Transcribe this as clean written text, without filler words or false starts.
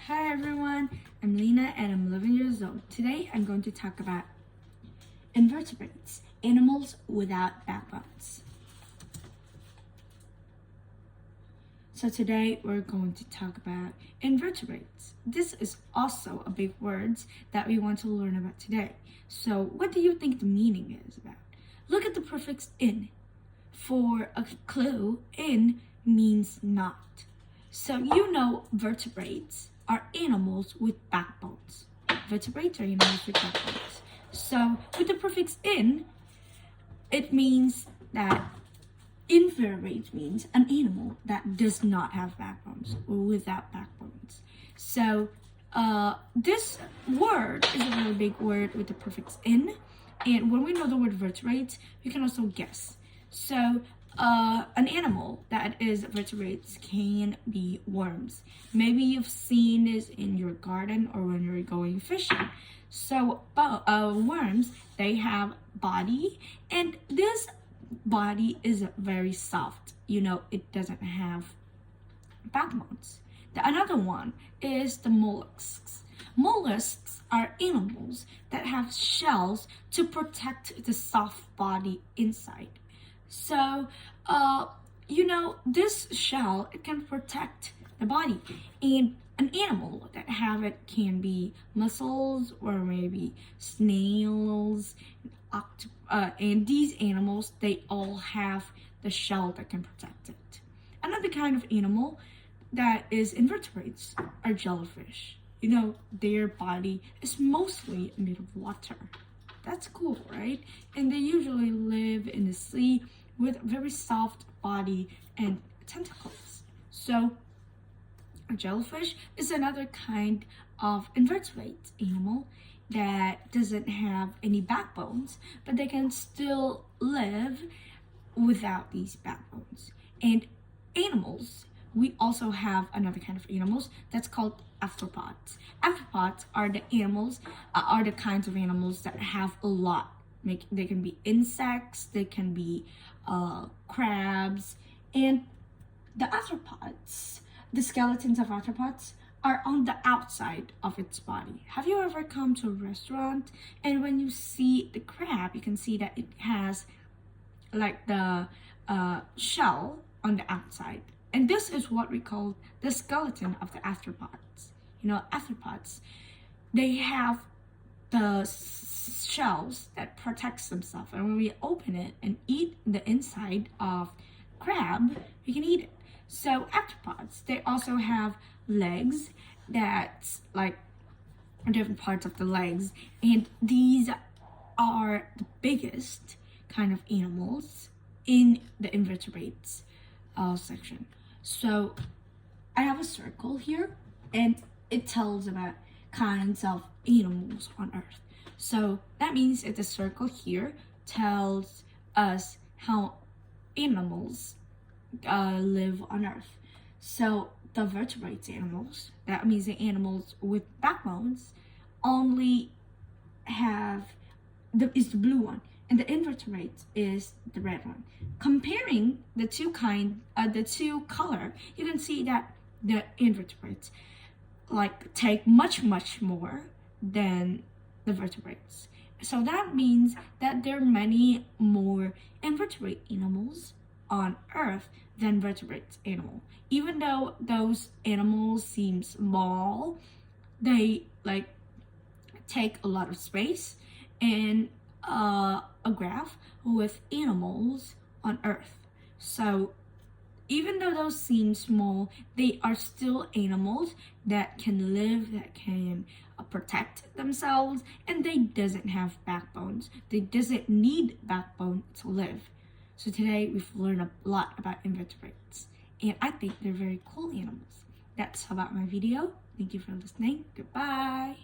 Hi everyone, I'm Lena and I'm 11 years old. Today I'm going to talk about invertebrates, animals without backbones. So today we're going to talk about invertebrates. This is also a big word that we want to learn about today. So what do you think the meaning is about? Look at the prefix in. For a clue, in means not. So you know vertebrates are animals with backbones. Vertebrates are animals with backbones. So with the prefix in, it means that invertebrate means an animal that does not have backbones or without backbones. So this word is a really big word with the prefix in. And when we know the word vertebrates, we can also guess. So an animal that is vertebrates can be worms. Maybe you've seen this in your garden or when you're going fishing. So worms, they have body, and this body is very soft. You know, it doesn't have backbones. Another one is the mollusks. Mollusks are animals that have shells to protect the soft body inside. So, this shell, it can protect the body. And an animal that have it can be mussels or maybe snails, and these animals, they all have the shell that can protect it. Another kind of animal that is invertebrates are jellyfish. You know, their body is mostly made of water. That's cool, right? And they usually live in the sea with a very soft body and tentacles. So a jellyfish is another kind of invertebrate animal that doesn't have any backbones, but they can still live without these backbones. And animals, we also have another kind of animals that's called arthropods. Arthropods are the animals, are the kinds of animals that have a lot. They can be insects, they can be crabs, and the arthropods, the skeletons of arthropods, are on the outside of its body. Have you ever come to a restaurant and when you see the crab, you can see that it has like the shell on the outside. And this is what we call the skeleton of the arthropods. You know, arthropods, they have the shells that protects themselves. And when we open it and eat the inside of crab, we can eat it. So arthropods, they also have legs that's like different parts of the legs. And these are the biggest kind of animals in the invertebrates section. So I have a circle here and it tells about kinds of animals on Earth. So that means that the circle here tells us how animals live on Earth. So the vertebrate animals, that means the animals with backbones, only have is the blue one, and the invertebrates is the red one. Comparing the two color, you can see that the invertebrates take much more than the vertebrates. So that means that there are many more invertebrate animals on Earth than vertebrate animal. Even though those animals seem small, they take a lot of space in a graph with animals on Earth. So even though those seem small, they are still animals that can live, that can protect themselves, and they doesn't have backbones. They doesn't need backbone to live. So today we've learned a lot about invertebrates, and I think they're very cool animals. That's about my video. Thank you for listening. Goodbye.